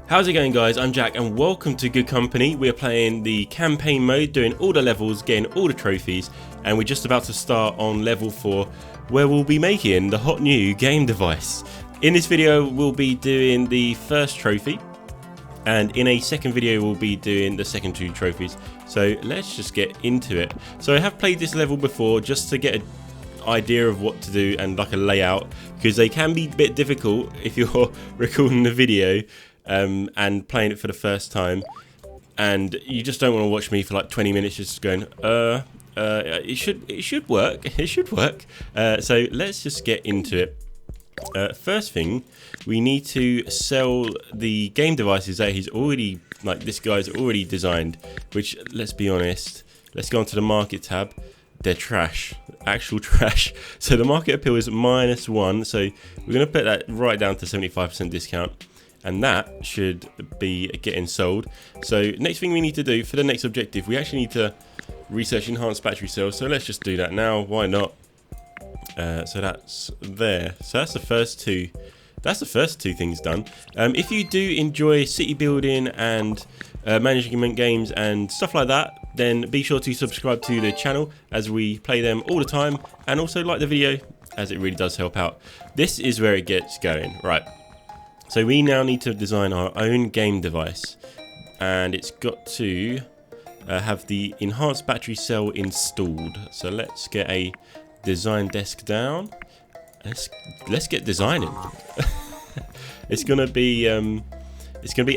How's it going, guys? I'm Jack and welcome to Good Company. We're playing the campaign mode, doing all the levels, getting all the trophies, and we're just about to start on level 4 where we'll be making the hot new game device. In this video we'll be doing the first trophy, and in a second video we'll be doing the second 2 trophies. So let's just get into it. So I have played this level before just to get an idea of what to do and like a layout, because they can be a bit difficult if you're recording the video and playing it for the first time, and you just don't want to watch me for like 20 minutes just going it should work. So let's just get into it. First thing, we need to sell the game devices that he's already, like this guy's already designed, which, let's be honest, let's go onto the market tab. They're trash, actual trash. So the market appeal is -1, so we're going to put that right down to 75% discount, and that should be getting sold. So next thing we need to do for the next objective, we actually need to research enhanced battery cells. So let's just do that now, why not? So that's there. So that's the first two. That's the first 2 things done. If you do enjoy city building and management games and stuff like that, then be sure to subscribe to the channel as we play them all the time, and also like the video as it really does help out. This is where it gets going, right? So we now need to design our own game device, and it's got to have the enhanced battery cell installed. So let's get a design desk down. Let's get designing. It's gonna be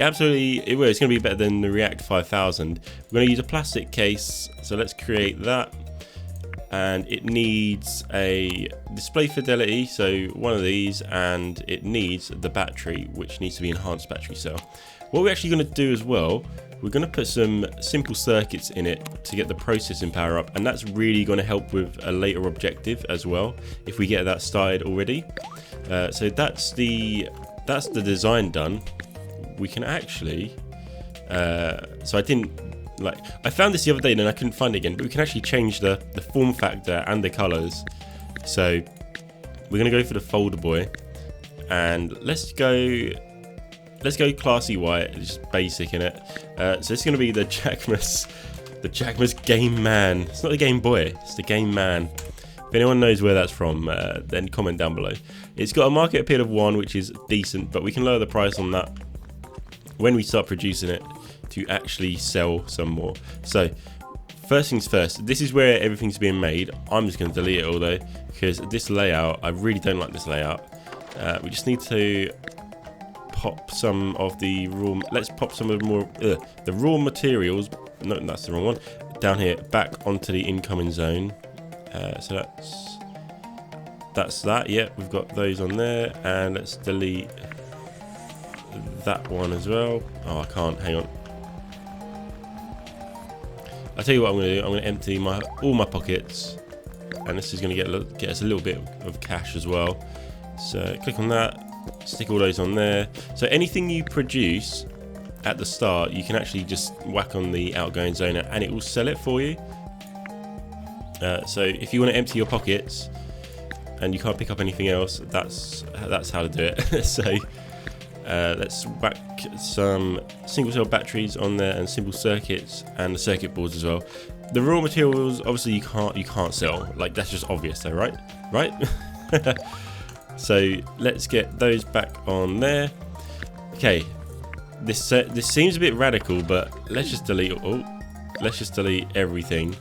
absolutely, well, it's gonna be better than the React 5000. We're gonna use a plastic case, so let's create that. And it needs a display fidelity, so one of these, and it needs the battery, which needs to be enhanced battery cell. What we're actually going to do as well, we're going to put some simple circuits in it to get the processing power up, and that's really going to help with a later objective as well if we get that started already. So that's the design done. We can actually so I found this the other day and then I couldn't find it again, but we can actually change the form factor and the colors. So we're gonna go for the folder boy, and let's go classy white. It's just basic in it. So it's gonna be the Jackmas Game Man. It's not the Game Boy, it's the Game Man. If anyone knows where that's from, then comment down below. It's got a market appeal of 1, which is decent, but we can lower the price on that when we start producing it to actually sell some more. So first things first, this is where everything's being made. I'm just going to delete it all though, because this layout, I really don't like this layout. We just need to pop some of the raw, let's pop some of the raw materials, no, that's the wrong one, down here back onto the incoming zone. So that's that. Yeah, we've got those on there, and let's delete that one as well. Oh, I can't, hang on. I'll tell you what I'm going to do. I'm going to empty all my pockets, and this is going to get us a little bit of cash as well. So click on that, stick all those on there. So anything you produce at the start, you can actually just whack on the outgoing zone and it will sell it for you. So if you want to empty your pockets and you can't pick up anything else, that's how to do it. So let's whack some single cell batteries on there and simple circuits and the circuit boards as well. The raw materials, obviously you can't sell, like that's just obvious though, right? So let's get those back on there. Okay, this seems a bit radical, but let's just delete everything,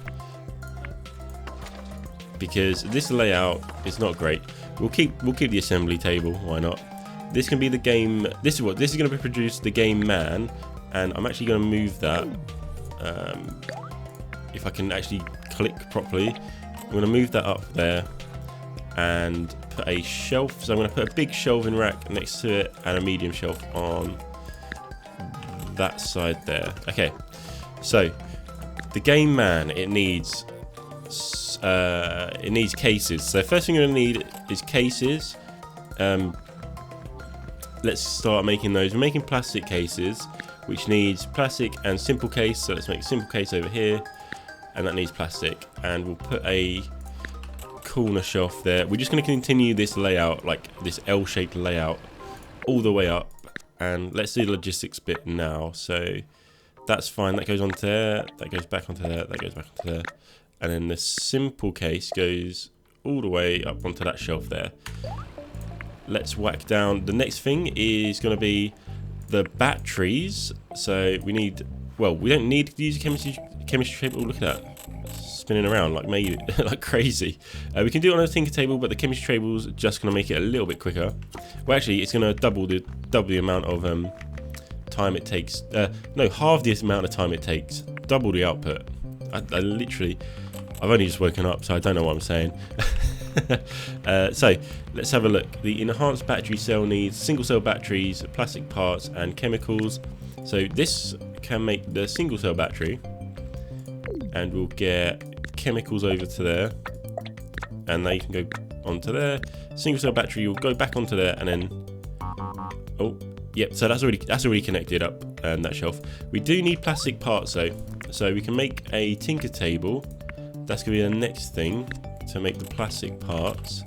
because this layout is not great. We'll keep the assembly table, why not? This can be the game. This is going to be produced, the Game Man, and I'm actually going to move that. If I can actually click properly, I'm going to move that up there and put a shelf. So I'm going to put a big shelving rack next to it and a medium shelf on that side there. Okay, so the Game Man, it needs cases. So first thing you're going to need is cases. Let's start making those. We're making plastic cases, which needs plastic and simple case. So let's make a simple case over here, and that needs plastic. And we'll put a corner shelf there. We're just going to continue this layout, like this L-shaped layout, all the way up, and let's do the logistics bit now. So that's fine, that goes onto there, that goes back onto there, that goes back onto there, and then the simple case goes all the way up onto that shelf there. Let's whack down. The next thing is going to be the batteries. So we need, well, we don't need to use a chemistry table. Look at that, spinning around like maybe like crazy. We can do it on a tinker table, but the chemistry table is just going to make it a little bit quicker. Well, actually, it's going to double the amount of time it takes. No, half the amount of time it takes. Double the output. I literally, I've only just woken up, so I don't know what I'm saying. So let's have a look. The enhanced battery cell needs single cell batteries, plastic parts, and chemicals. So this can make the single cell battery, and we'll get chemicals over to there, and they can go onto there. Single cell battery will go back onto there, and then oh yep, so that's already connected up that shelf. We do need plastic parts though, so we can make a tinker table. That's gonna be the next thing to make the plastic parts.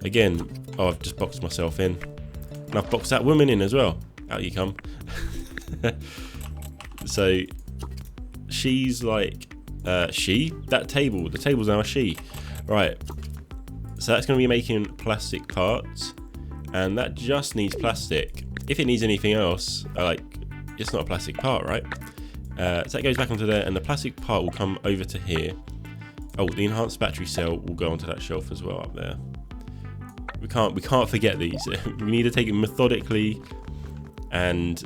Again, oh, I've just boxed myself in, and I've boxed that woman in as well. Out you come. So she's like the table's now a she, right? So that's going to be making plastic parts, and that just needs plastic. If it needs anything else, like, it's not a plastic part, right? So that goes back onto there, and the plastic part will come over to here. Oh, the enhanced battery cell will go onto that shelf as well up there. We can't forget these. We need to take it methodically and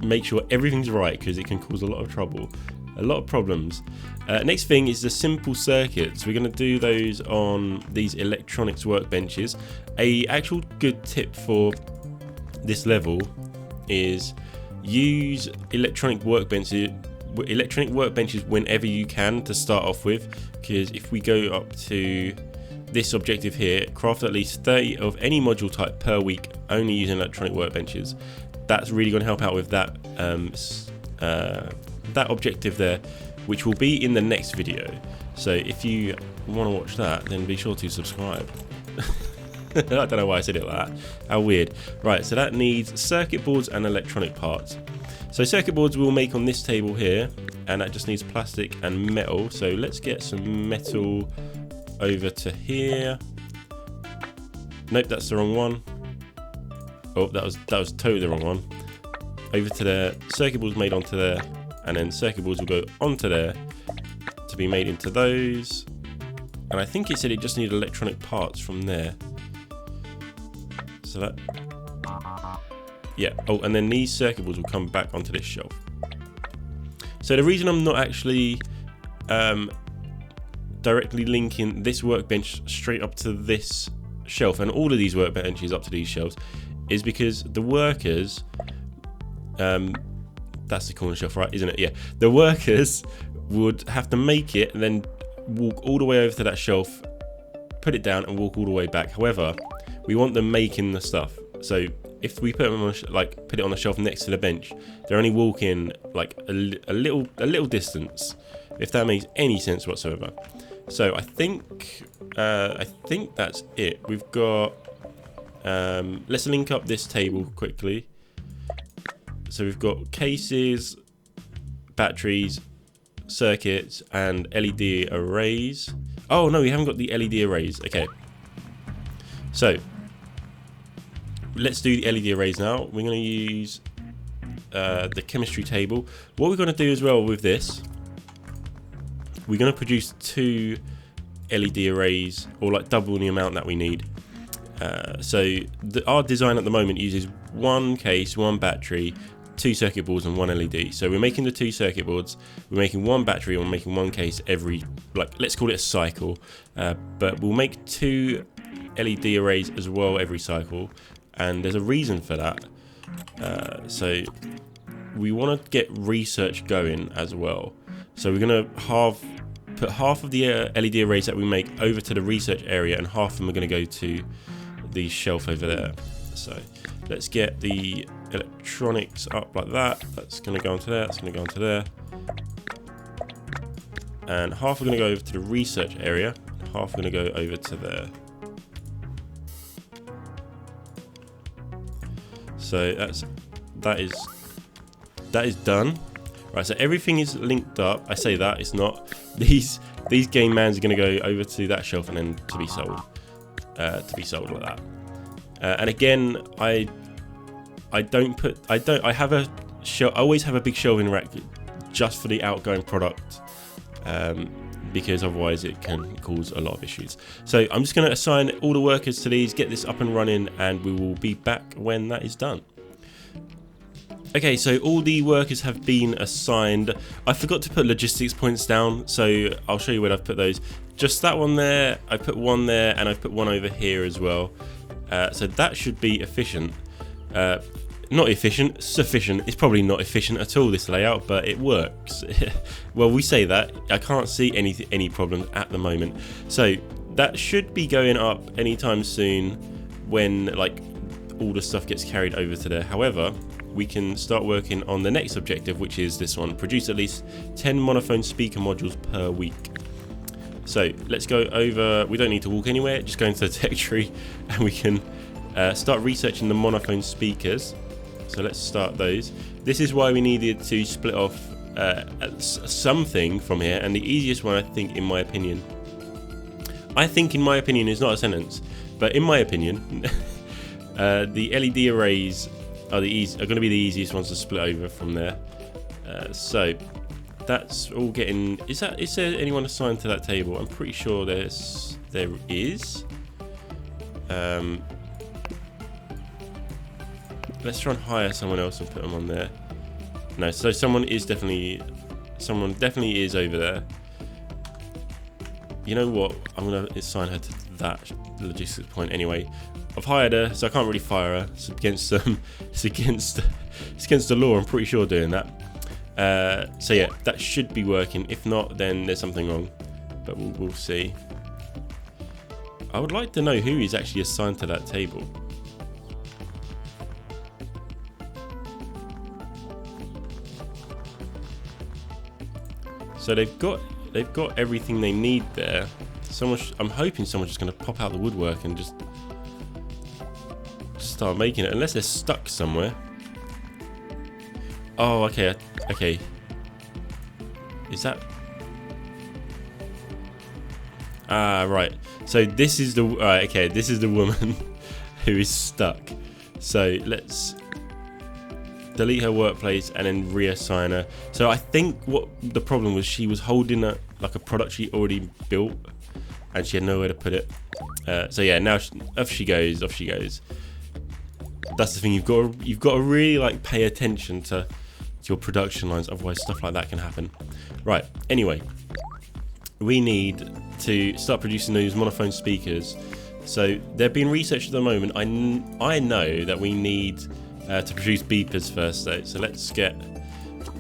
make sure everything's right, because it can cause a lot of trouble, a lot of problems. Next thing is the simple circuits. We're going to do those on these electronics workbenches. A actual good tip for this level is use electronic workbenches whenever you can to start off with, because if we go up to this objective here, craft at least 30 of any module type per week only using electronic workbenches. That's really going to help out with that that objective there, which will be in the next video. So if you want to watch that, then be sure to subscribe. I don't know why I said it like that. How weird. Right, so that needs circuit boards and electronic parts. So circuit boards we'll make on this table here, and that just needs plastic and metal. So let's get some metal over to here. Nope, that's the wrong one. Oh, that was totally the wrong one. Over to there. Circuit boards made onto there, and then circuit boards will go onto there to be made into those. And I think it said it just needed electronic parts from there. So that, yeah. Oh, and then these circuit boards will come back onto this shelf. So the reason I'm not actually directly linking this workbench straight up to this shelf, and all of these workbenches up to these shelves, is because the workers, that's the corner shelf, right, isn't it? Yeah, the workers would have to make it and then walk all the way over to that shelf, put it down, and walk all the way back. However, we want them making the stuff. So if we put them on put it on the shelf next to the bench, they're only walking like a little distance, if that makes any sense whatsoever. So I think that's it. We've got let's link up this table quickly. So we've got cases, batteries, circuits, and LED arrays. Oh no, we haven't got the LED arrays. Okay, so let's do the LED arrays now. We're going to use the chemistry table. What we're going to do as well with this, we're going to produce 2 LED arrays, or like double the amount that we need. So our design at the moment uses 1 case, 1 battery, 2 circuit boards, and 1 LED. So we're making the 2 circuit boards, we're making 1 battery, and we're making 1 case every, like, let's call it a cycle. But we'll make 2 LED arrays as well every cycle, and there's a reason for that. So we want to get research going as well. So we're going to put half of the LED arrays that we make over to the research area, and half of them are going to go to the shelf over there. So let's get the electronics up like that. That's going to go onto there, that's going to go onto there, and half are going to go over to the research area, half are going to go over to there. So that is done. Right, so everything is linked up. I say that, it's not. These game mans are going to go over to that shelf and then to be sold. Like that. And again, I have a shelf. I always have a big shelving rack just for the outgoing product, because otherwise it can cause a lot of issues. So I'm just going to assign all the workers to these, get this up and running, and we will be back when that is done. Okay, so all the workers have been assigned. I forgot to put logistics points down, so I'll show you where I've put those. Just that one there, I put one there, and I've put one over here as well. So that should be efficient. Not efficient, sufficient. It's probably not efficient at all, this layout, but it works. Well, we say that. I can't see any problems at the moment. So that should be going up anytime soon when like all the stuff gets carried over to there. However, we can start working on the next objective, which is this one: produce at least 10 monophone speaker modules per week. So let's go over. We don't need to walk anywhere, just go into the tech tree and we can start researching the monophone speakers. So let's start those. This is why we needed to split off something from here, and the easiest one, I think in my opinion is not a sentence, but in my opinion the LED arrays are going to be the easiest ones to split over from there. So that's all getting. Is there anyone assigned to that table? I'm pretty sure there is. Let's try and hire someone else and put them on there. No, so someone definitely is over there. You know what? I'm gonna assign her to that logistics point anyway. I've hired her, so I can't really fire her. It's against the law. I'm pretty sure doing that. So yeah, that should be working. If not, then there's something wrong. But we'll see. I would like to know who is actually assigned to that table. So they've got everything they need there. I'm hoping someone's just going to pop out the woodwork and just start making it, unless they're stuck somewhere. Oh, okay. Is that? Ah, right. So this is the this is the woman who is stuck. So let's delete her workplace and then reassign her. So I think what the problem was, she was holding like a product she already built, and she had nowhere to put it. So yeah, now off she goes. That's the thing. You've got to really like pay attention to your production lines, otherwise stuff like that can happen. Right. Anyway, we need to start producing those monophone speakers. So they're being researched at the moment. I know that we need to produce beepers first, though. So let's get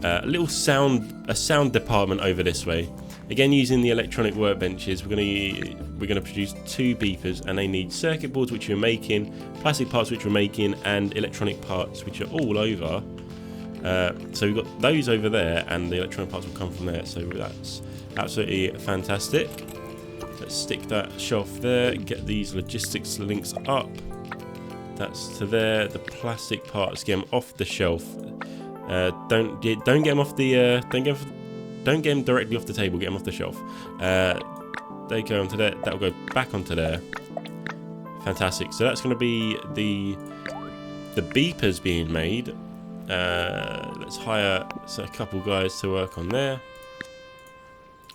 a sound department over this way. Again, using the electronic workbenches, we're gonna produce 2 beepers, and they need circuit boards, which we're making, plastic parts, which we're making, and electronic parts, which are all over. So we've got those over there, and the electronic parts will come from there. So that's absolutely fantastic. Let's stick that shelf there. Get these logistics links up. That's to there. The plastic parts, get them off the shelf. Don't get them off the. Don't get them directly off the table. Get them off the shelf. They go onto there. That will go back onto there. Fantastic. So that's going to be the beepers being made. Let's hire a couple guys to work on there.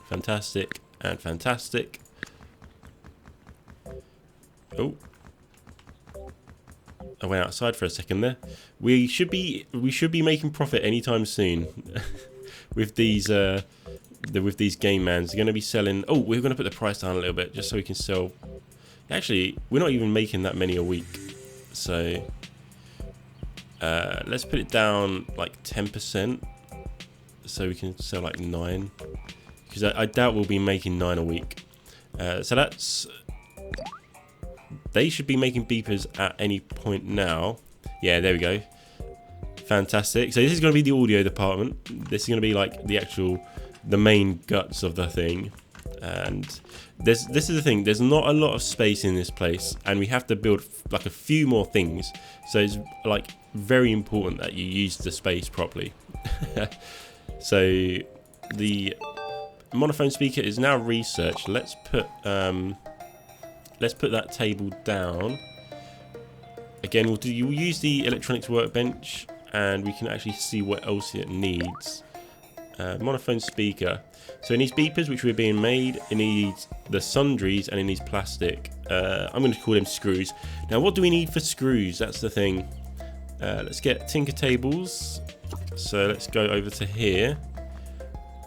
Fantastic and fantastic. Oh, I went outside for a second there. We should be making profit anytime soon with these game mans. They're going to be selling. Oh, we're going to put the price down a little bit just so we can sell. Actually, we're not even making that many a week, so let's put it down like 10%, so we can sell like 9. Because I doubt we'll be making 9 a week. So that's. They should be making beepers at any point now. Yeah, there we go. Fantastic. So this is going to be the audio department. This is going to be like the main guts of the thing. And this is the thing, there's not a lot of space in this place, and we have to build like a few more things, so it's like very important that you use the space properly. So the monophone speaker is now researched. Let's put that table down again. We'll use the electronics workbench, and we can actually see what else it needs. Monophone speaker. So it needs beepers, which were being made. It needs the sundries, and it needs plastic. I'm going to call them screws. Now, what do we need for screws? That's the thing. Let's get tinker tables. So let's go over to here.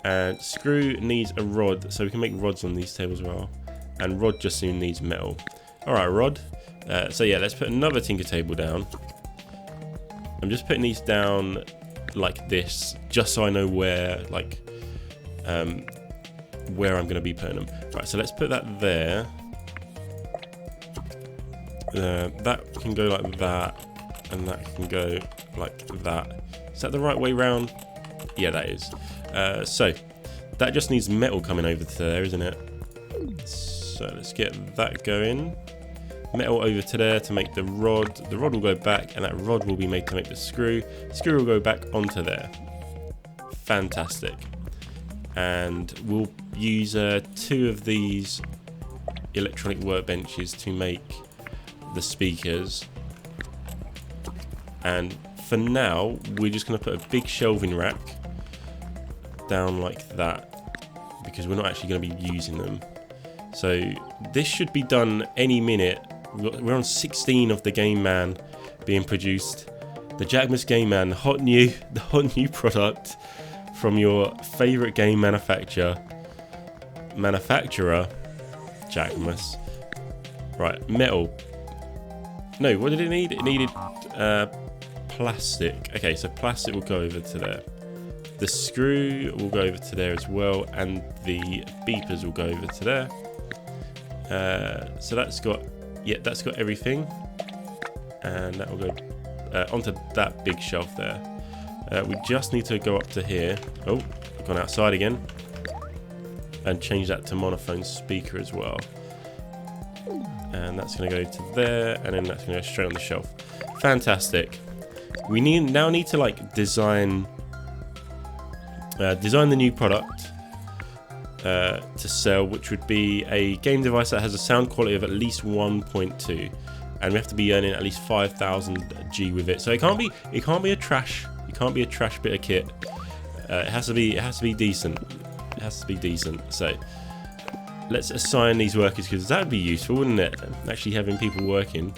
And screw needs a rod, so we can make rods on these tables as well. And rod just soon needs metal. Alright, rod. So yeah, let's put another tinker table down. I'm just putting these down like this, just so I know where, like, where I'm going to be putting them. Right, so let's put that there. That can go like that, and that can go like that. Is that the right way round? Yeah, that is. So that just needs metal coming over to there, isn't it? So let's get that going. Metal over to there to make the rod. The rod will go back, and that rod will be made to make the screw. Screw will go back onto there. Fantastic. And we'll use 2 of these electronic workbenches to make the speakers. And for now, we're just going to put a big shelving rack down like that, because we're not actually going to be using them. So this should be done any minute. We're on 16 of the Game Man being produced. The Jackmas Game Man, the hot new product from your favourite game manufacturer, Jackmas. Right, metal. No, what did it need? It needed plastic. Okay, so plastic will go over to there. The screw will go over to there as well, and the beepers will go over to there. So that's got everything, and that will go onto that big shelf there. We just need to go up to here. Oh, I've gone outside again, and change that to monophone speaker as well. And that's going to go to there, and then that's going to go straight on the shelf. Fantastic. We now need to like design the new product to sell, which would be a game device that has a sound quality of at least 1.2, and we have to be earning at least 5,000 G with it. So it can't be a trash bit of kit. It has to be decent. It has to be decent. So let's assign these workers, because that would be useful, wouldn't it? Actually having people working,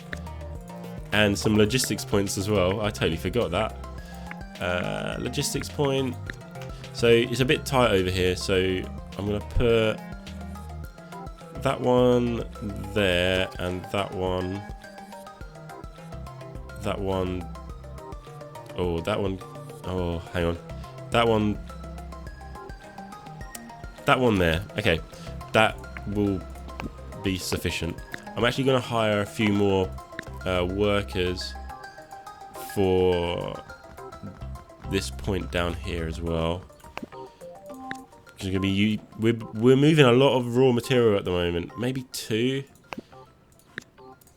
and some logistics points as well. I totally forgot that. Logistics point. So it's a bit tight over here, so I'm going to put that one there, and that one, oh, hang on, that one there. Okay, that will be sufficient. I'm actually going to hire a few more workers for this point down here as well. Gonna be we're moving a lot of raw material at the moment. Maybe 2.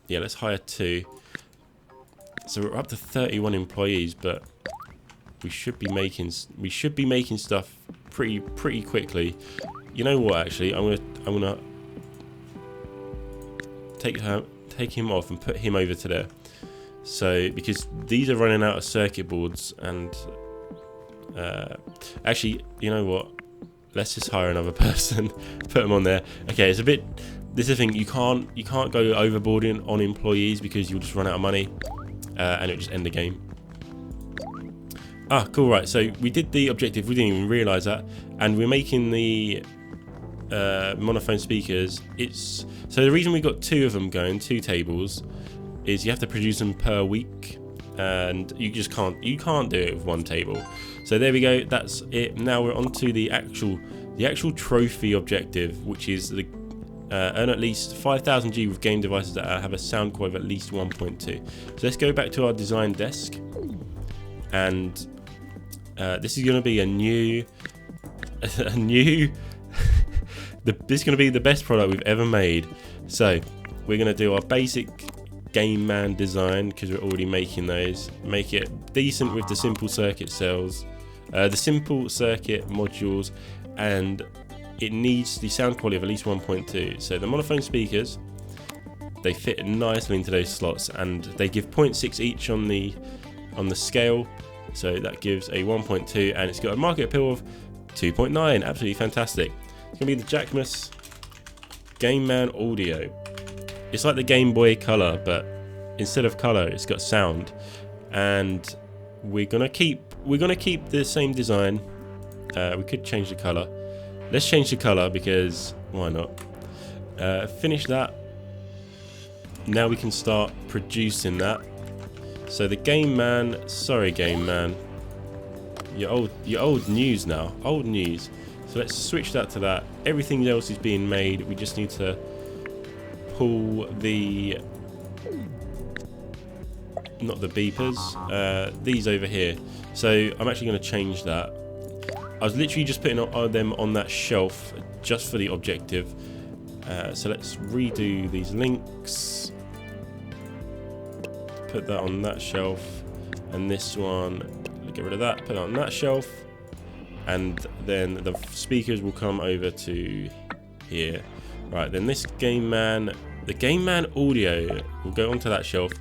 Yeah, let's hire 2. So we're up to 31 employees, but we should be making stuff pretty quickly. You know what? Actually, I'm gonna take him off and put him over to there. So because these are running out of circuit boards, and actually, you know what? Let's just hire another person, put them on there. Okay, it's a bit. This is the thing. You can't go overboard on employees, because you'll just run out of money, and it'll just end the game. Ah, cool. Right. So we did the objective. We didn't even realise that, and we're making the monophone speakers. So the reason we got 2 of them going, 2 tables, is you have to produce them per week, and you just can't do it with 1 table. So there we go, that's it. Now we're on to the actual trophy objective, which is the earn at least 5,000 G with game devices that have a sound quality of at least 1.2. So let's go back to our design desk, and this is going to be a new This is going to be the best product we've ever made. So we're going to do our basic game man design because we're already making those. Make it decent with the simple circuit cells, the simple circuit modules, and it needs the sound quality of at least 1.2. So the monophone speakers, they fit nicely into those slots, and they give 0.6 each on the scale. So that gives a 1.2, and it's got a market appeal of 2.9. Absolutely fantastic. It's gonna be the Jackmus Game Man Audio. It's like the Game Boy Color, but instead of color, it's got sound. And we're gonna keep the same design. We could change the color. Let's change the color because why not? Finish that. Now we can start producing that. So the Game Man, sorry Game Man, you're old news now, old news. So let's switch that to that. Everything else is being made. We just need to pull the, not the beepers, these over here. So I'm actually going to change that. I was literally just putting them on that shelf just for the objective. So let's redo these links. Put that on that shelf, and this one, get rid of that, put it on that shelf, and then the speakers will come over to here. Right, then this Game Man, the Game Man Audio will go onto that shelf,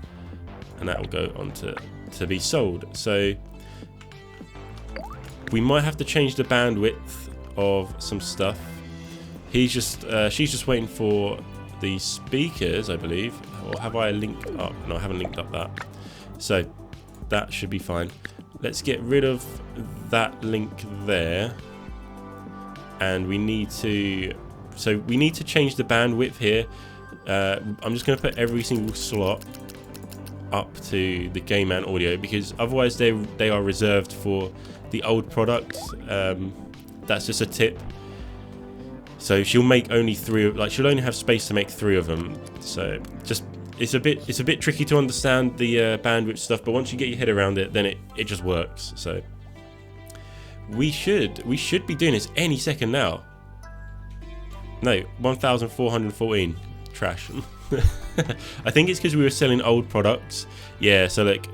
and that will go on to be sold. So we might have to change the bandwidth of some stuff. She's just waiting for the speakers, I believe. Or have I linked up? No, I haven't linked up that. So that should be fine. Let's get rid of that link there. And we need to, change the bandwidth here. I'm just going to put every single slot up to the Game Man Audio, because otherwise they are reserved for the old product. That's just a tip. So she'll make only 3 of, like, she'll only have space to make 3 of them. So just it's a bit tricky to understand the bandwidth stuff, but once you get your head around it, then it just works. So we should be doing this any second now. No, 1,414 trash. I think it's because we were selling old products. Yeah, so like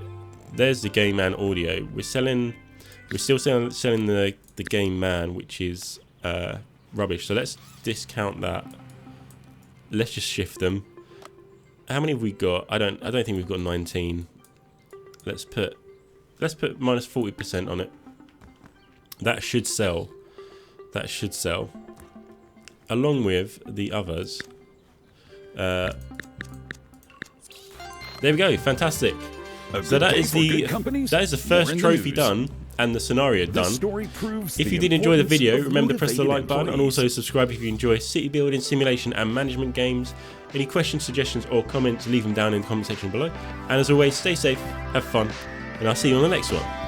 there's the Game Man Audio. We're still selling the Game Man, which is rubbish. So let's discount that. Let's just shift them. How many have we got? I don't think we've got 19. Let's put minus 40% on it. That should sell. That should sell. Along with the others. There we go. Fantastic. So that is the first trophy done and the scenario done. If you did enjoy the video, remember to press the like button and also subscribe if you enjoy city building, simulation and management games. Any questions, suggestions or comments, leave them down in the comment section below. And as always, stay safe, have fun, and I'll see you on the next one.